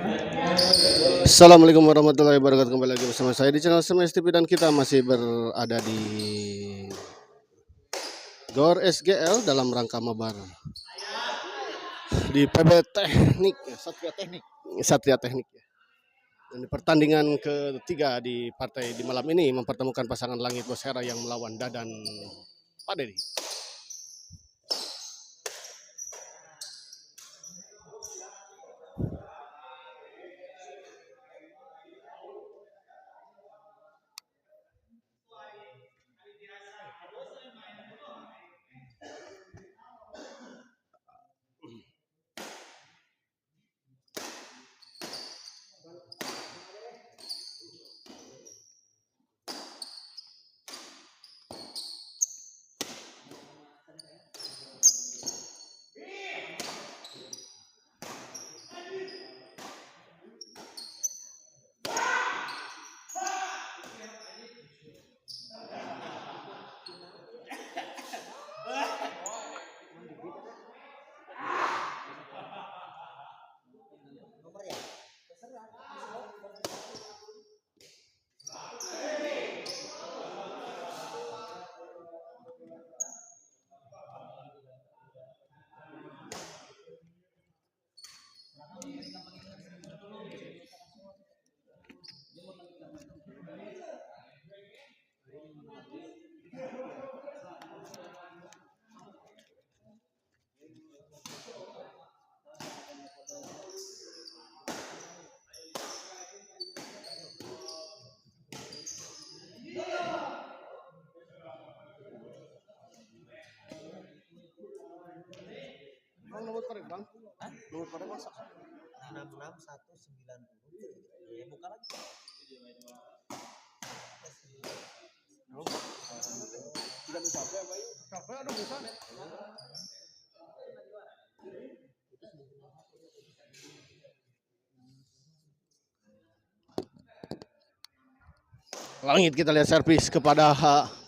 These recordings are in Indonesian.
Assalamualaikum warahmatullahi wabarakatuh. Kembali lagi bersama saya di channel Semes TV dan kita masih berada di GOR SGL dalam rangka mabar di PB Teknik Satria Teknik ya. Dan di pertandingan ketiga di partai di malam ini mempertemukan pasangan Langit Bosera yang melawan Dadan Pak Dedi. Nomor korek bang? Nomor korek masak? 66190. Ya buka lagi. Tidak bisa apa yuk? Capek aduh bisa. Langit kita lihat servis kepada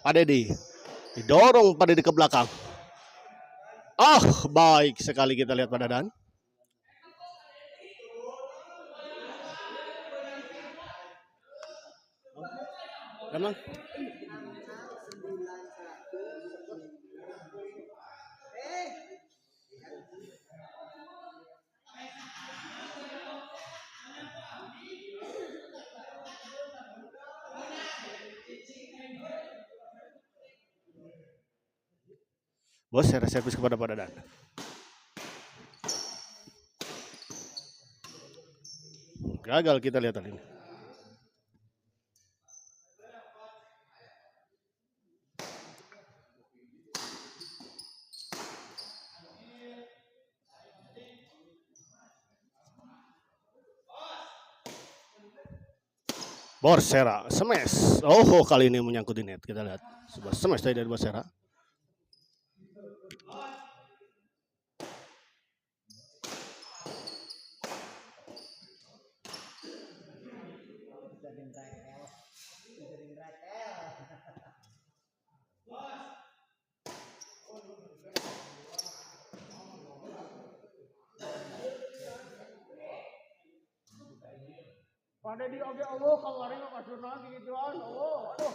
Pak Dedi. Didorong Pak Dedi ke belakang. Baik sekali kita lihat Pak Dadan. Emang? Bos, saya servis kepada Pak Dadan. Gagal kita lihat tadi. Borsera, smash. Kali ini menyangkut di net. Kita lihat. Sebuah smash dari Borsera. Pada di oge Allah kemarin nggak kasih lagi gituan Allah aduh.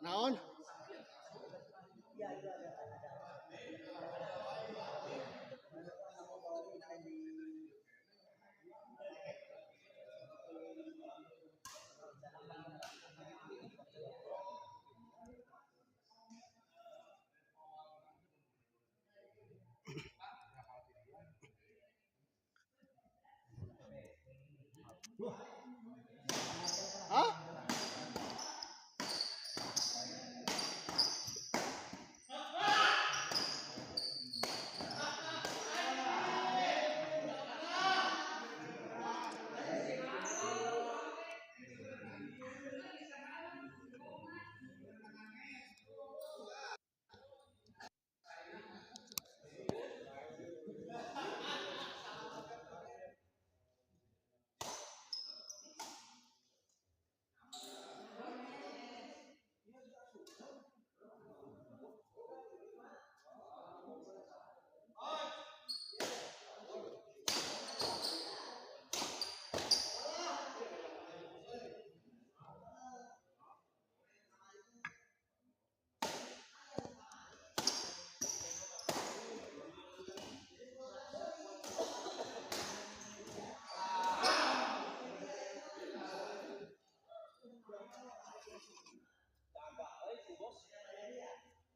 Naon? Hah?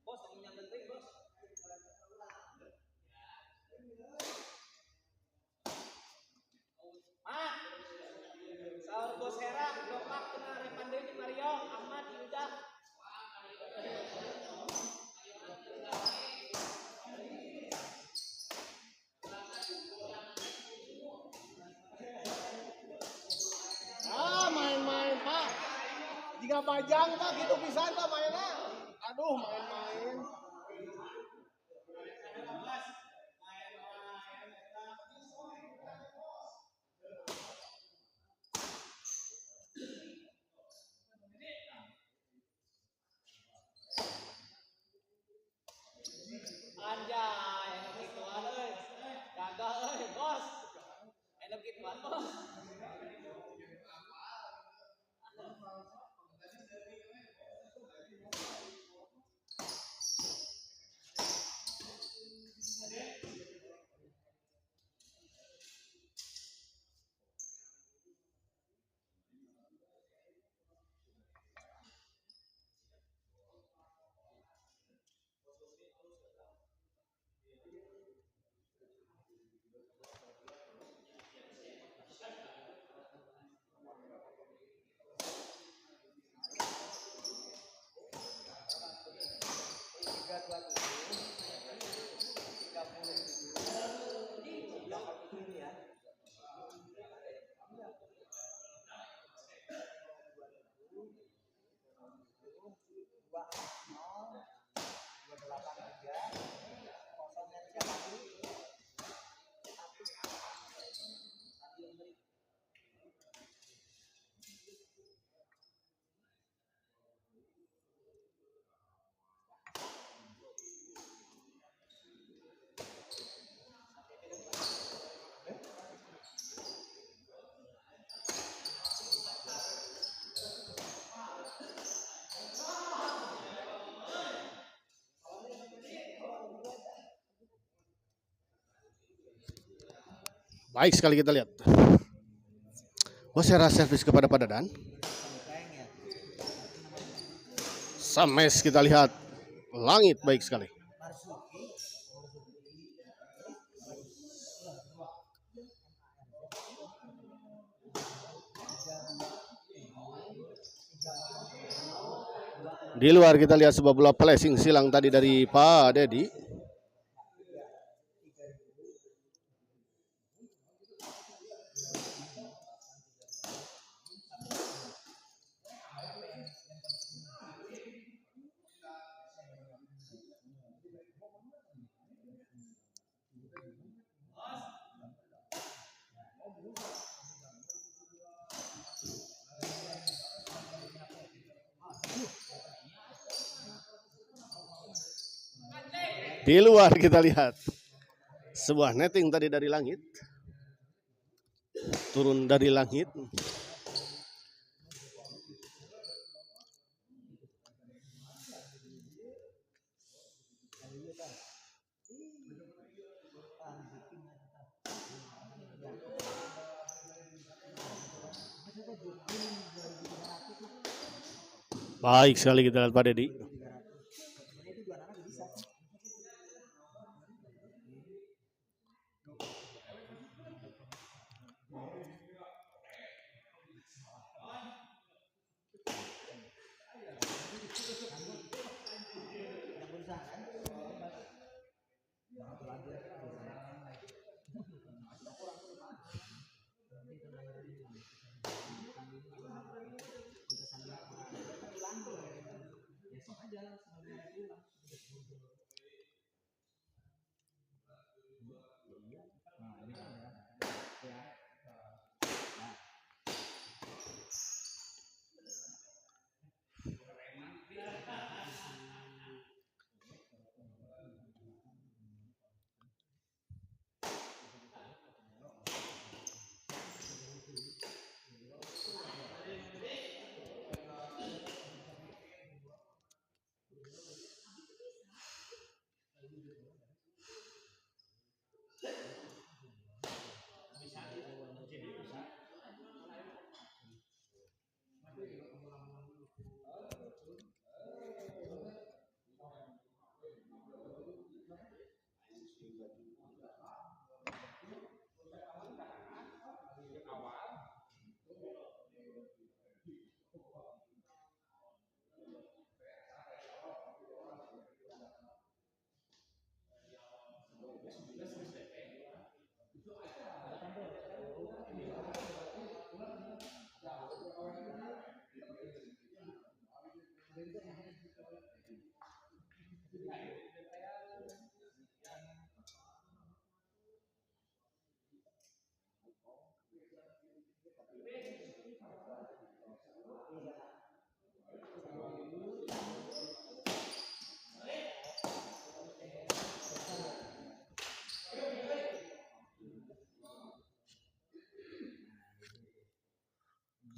Bos, yang penting bos. Ah, sahur bos Hera, dopak kena Repande di Mario, Ahmad, Yuda. Ah, main-main Pak. Jika pajang Pak gitu pisan Pak mainnya. Aduh, main-main. Anjay, enak gituan euy. Gagal euy, bos. Enak gituan, bos. Baik sekali kita lihat. Bosera servis kepada Padadan. Sames kita lihat. Langit baik sekali. Di luar kita lihat sebuah bola placing silang tadi dari Pak Dedi. Di luar kita lihat sebuah netting tadi dari langit. Turun dari langit. Baik sekali kita lihat Pak Dedi.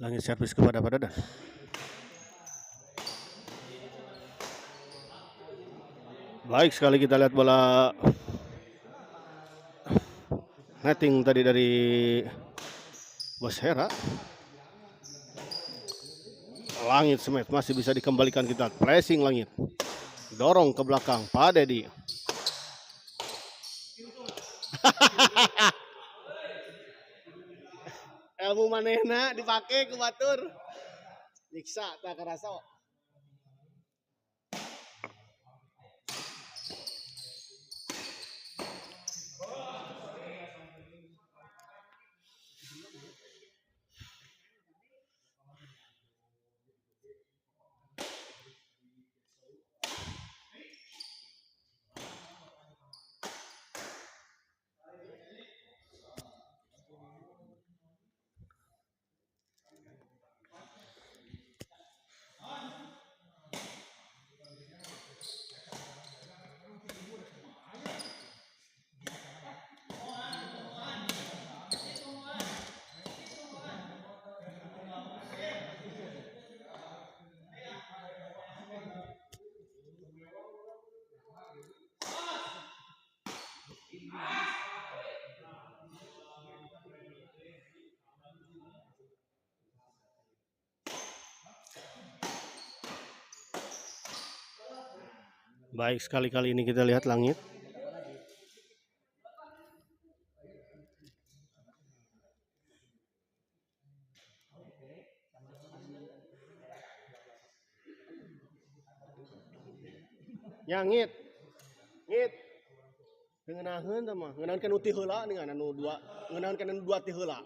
Langit servis kepada Pak Dadan. Baik sekali kita lihat bola netting tadi dari Bos Hera. Langit smash masih bisa dikembalikan kita. Pressing Langit. Dorong ke belakang Pak Dedi. Ilmu manehna dipake ku batur. Nyiksa tak kerasa. Baik sekali kali ini kita lihat Langit. Ya Ngit. Ngit. Ngeunaheun teh mah, ngeunaheun kan uti heula dengan anu dua, ngeunaheun kan anu dua ti heula.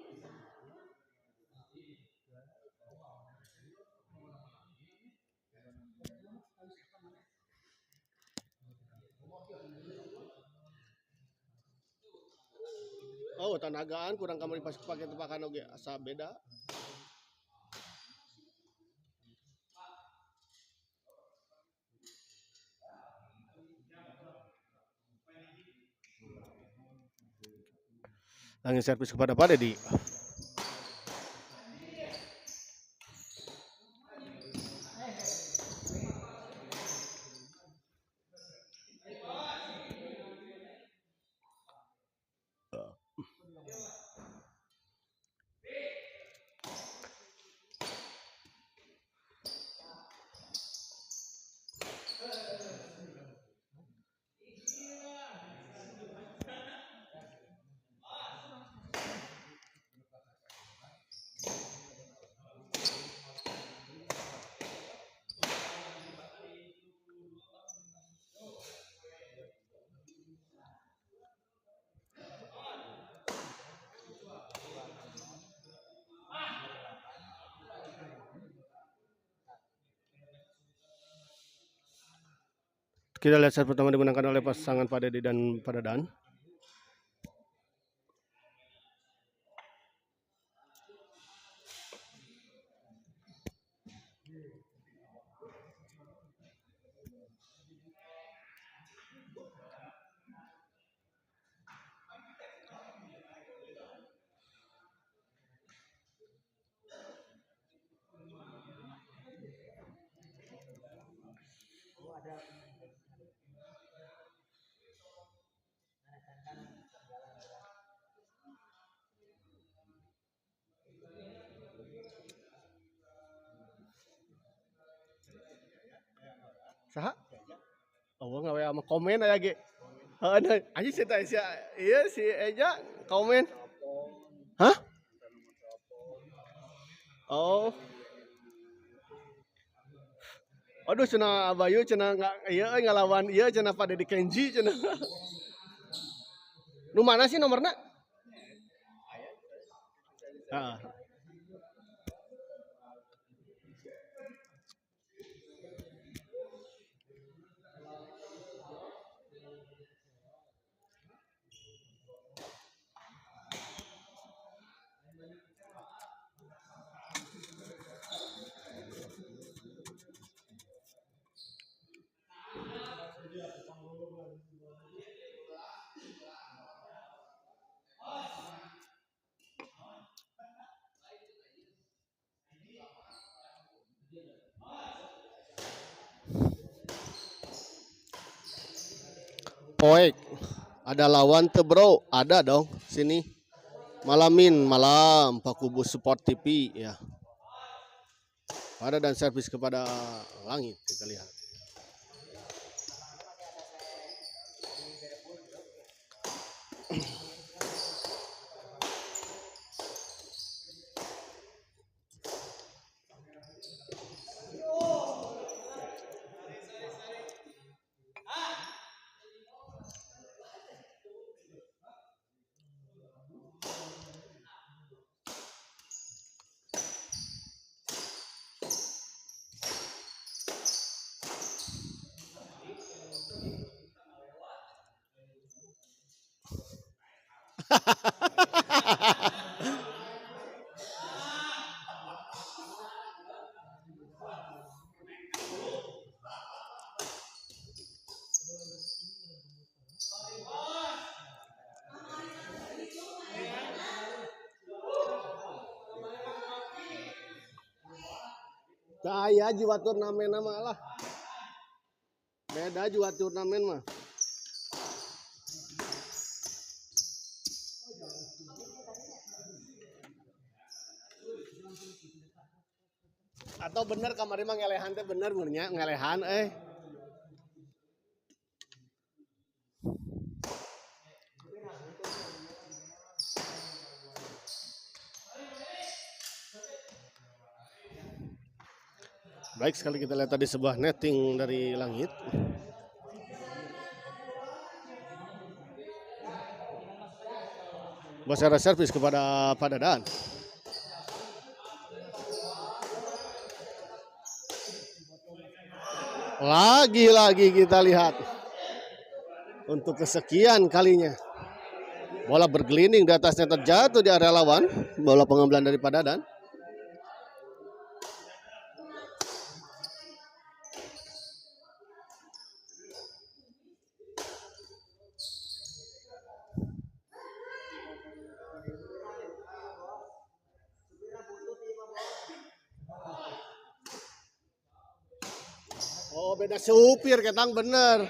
Oh, tanagaan kurang kamari pas pake tepakan oge asa beda. Langit servis kepada Pak Dedi. Kita lihat set pertama dimenangkan oleh pasangan Pak Dedi dan Pak Dadan. Saha? Oh, nggak sama komen aja ge. Ada aja sih tadi si iya si Eja komen. Hah? Oh. Aduh cenah Abayu cenah nggak iya ngalawan iya cenah Pak Dedi Kenji cenah. Nu mana sih nomornya? Ah. Poek. Ada lawan tuh bro? Ada dong sini. Malamin malam Pak Kubu Sport TV ya. Pada dan servis kepada langit kita lihat. Saya jiwa turnamen nama lah. Beda jiwa turnamen mah. Atau bener kamari mah ngelehan teh bener murnya ngelehan Baik sekali kita lihat tadi sebuah netting dari langit. Basara servis kepada Pak Dadan. Lagi-lagi kita lihat untuk kesekian kalinya bola bergelinding di atasnya terjatuh di area lawan. Bola pengambilan dari Pak Dadan. Oh beda supir ketang bener.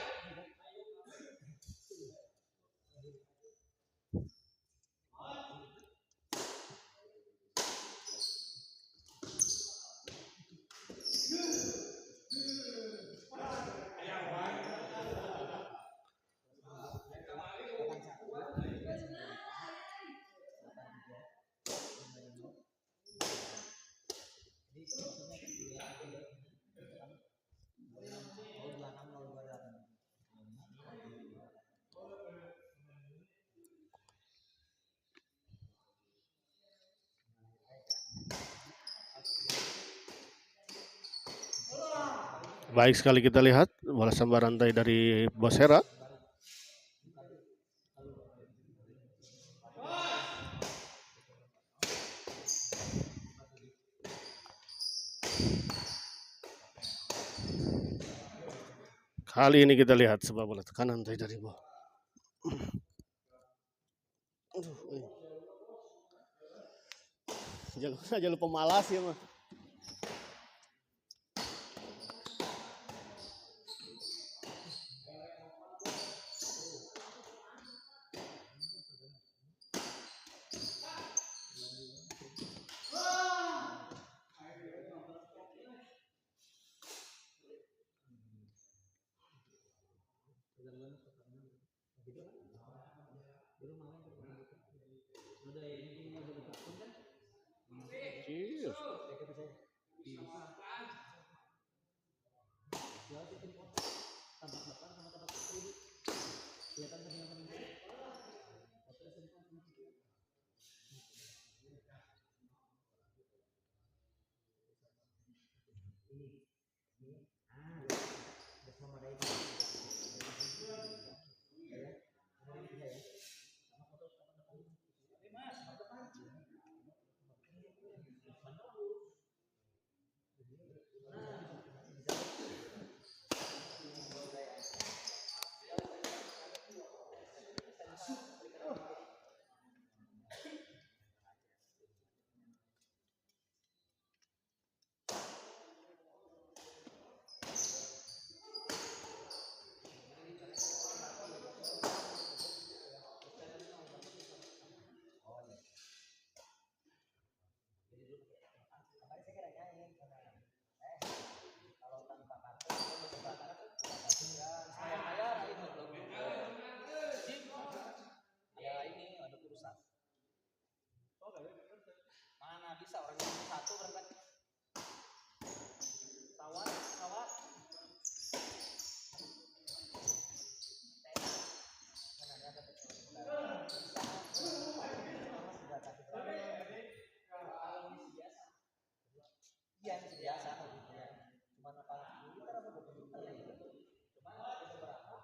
Baik sekali kita lihat bola sambar rantai dari Bos Hera. Kali ini kita lihat sebuah bola tekanan dari bawah. Jangan lupa malas ya mah. Cheers. Mana bisa orang yang satu berangkat. Sawat, sawat. Iya, biasa. Cuma apa? Kita apa betul? Cuma ada beberapa.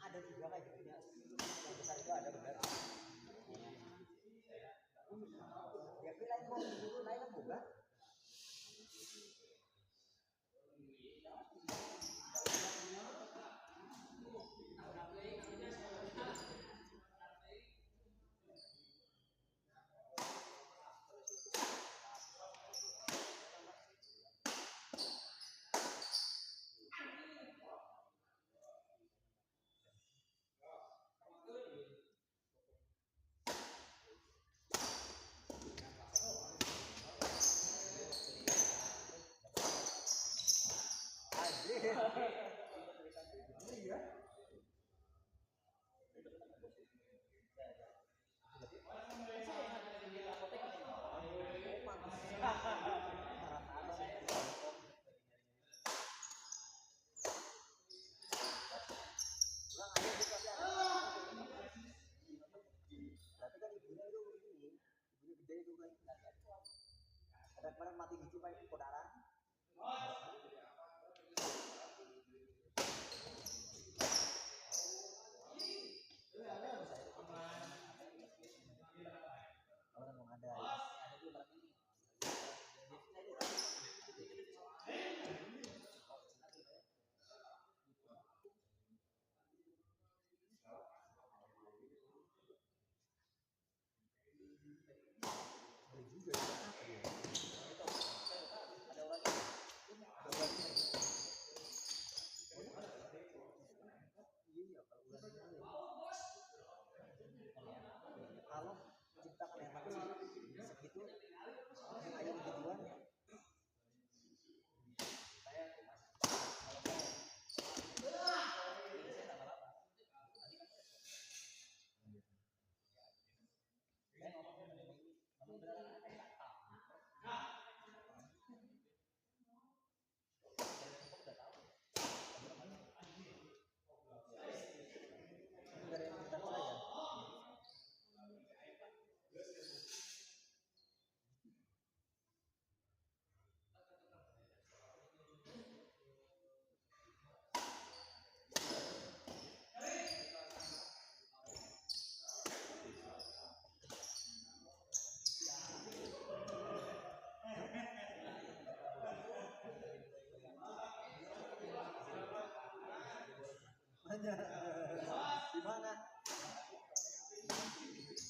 Ada juga kayak gitu ya. Yang besar itu ada benar. Ya pilih mau lain bukan? gede itu kan. Ada kemarin mati gitu pak itu kodaran. Orang mau ada itu berarti kalau ciptakan yang manusia segitu yang ayam begituan dari yang kita saya di mana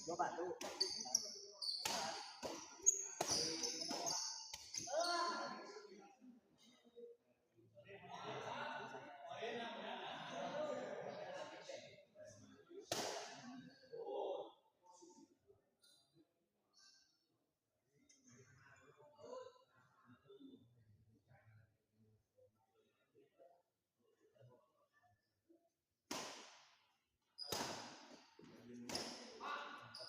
gua batu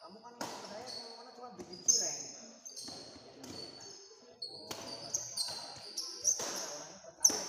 kamu kan saya yang mana cuma bikin cireng orangnya percaya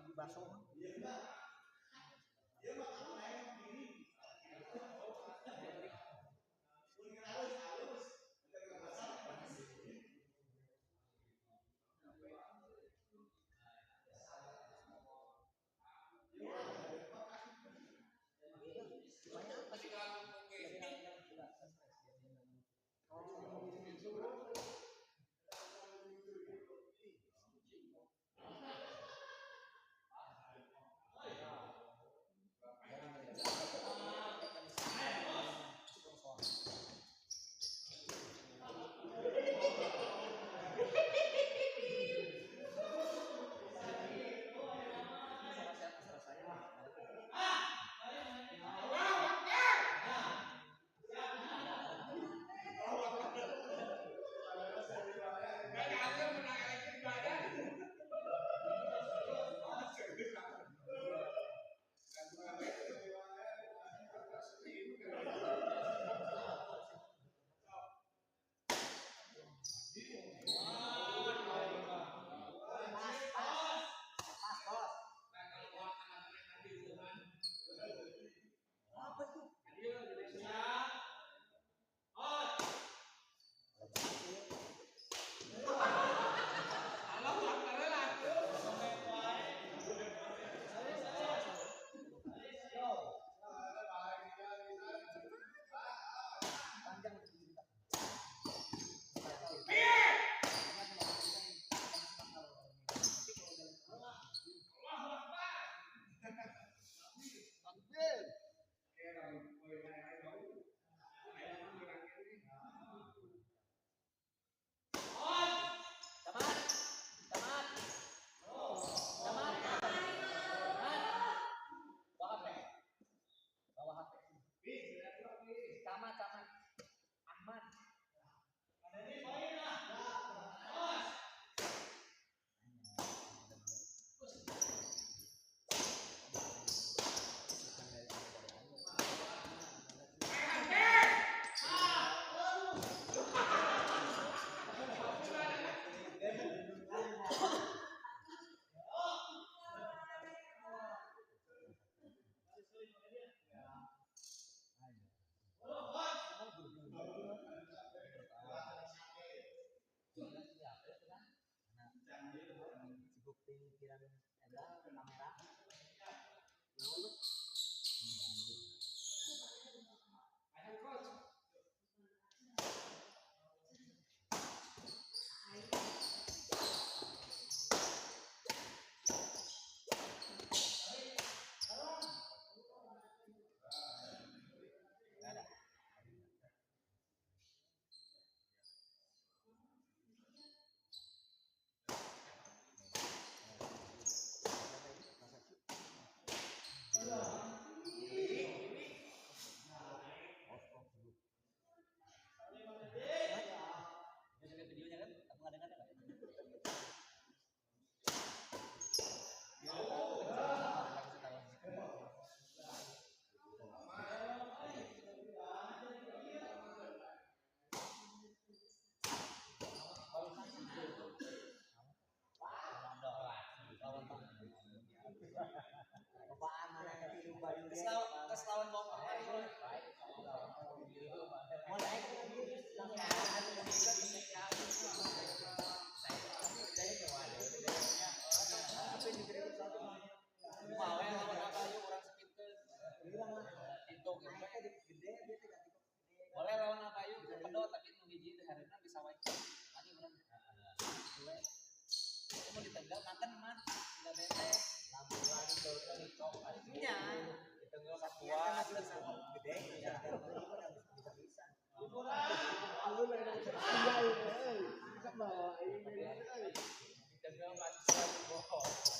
di bakso supaya apa sih Keslawan bawa boleh lawan apa yuk pedot tapi nu hiji teh hareuna bisa wae tadi urang mau ditegal makan mah enggak bete labuan nya ditegal satua gede ya bisa ditegal manusia bohong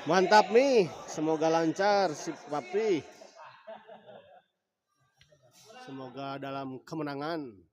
Mantap nih, semoga lancar si Papi. Semoga dalam kemenangan.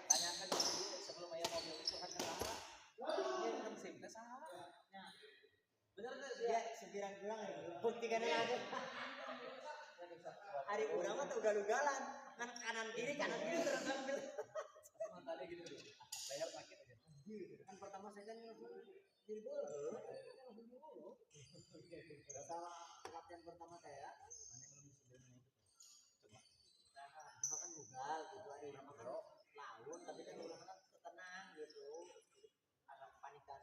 Tanyakan sebelum ayah mobil itu harga lama. Ini SIM-nya salah. Bener tuh dia sekirang pulang ya. Buktikan aja. Hari urang mah udah lugalan. kan kanan kiri terus ambil. Matanya gitu dulu. Layar sakit aja. Kan pertama saya kan jadi dulu. Sama latihan pertama saya. Mana belum sebenarnya itu. Coba. Cuma kan bugal gitu ada orang kan laut tapi kan orang kan tenang gitu. Ada kepanikan.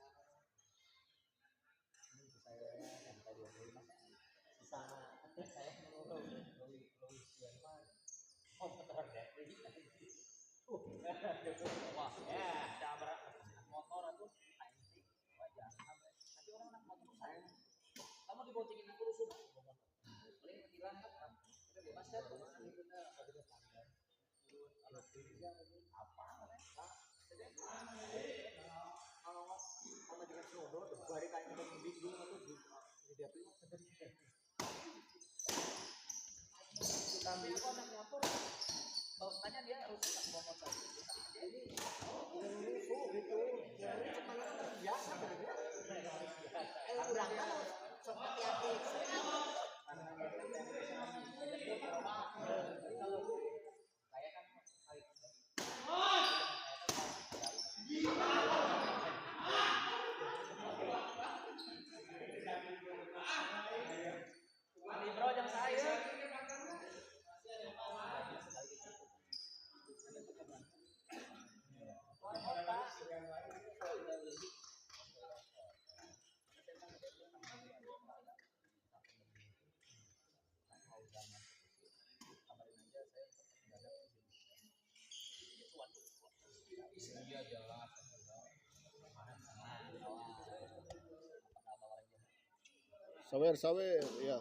Ini saya yang tadi sisa saya Oh, terang deh. Wah, ya, cara motor itu anjing wajar. Nanti orang anak motor sayang. Kamu diboncengin aku rusuh. Paling hilang kan. Kita bebas kan kemana gitu dah. Apa? kalau sama dengan Snodo bari kayak kita bingung atau di dia tuh Tapi aku anak motor. Kalau tanya dia rusuh nggak bawa motor? ini rusuh gitu cuma kan biasa gitu kurang kan sok hati-hati Saya kan kali ini bro jam saya. Iya jelas. Sawer sawer ya.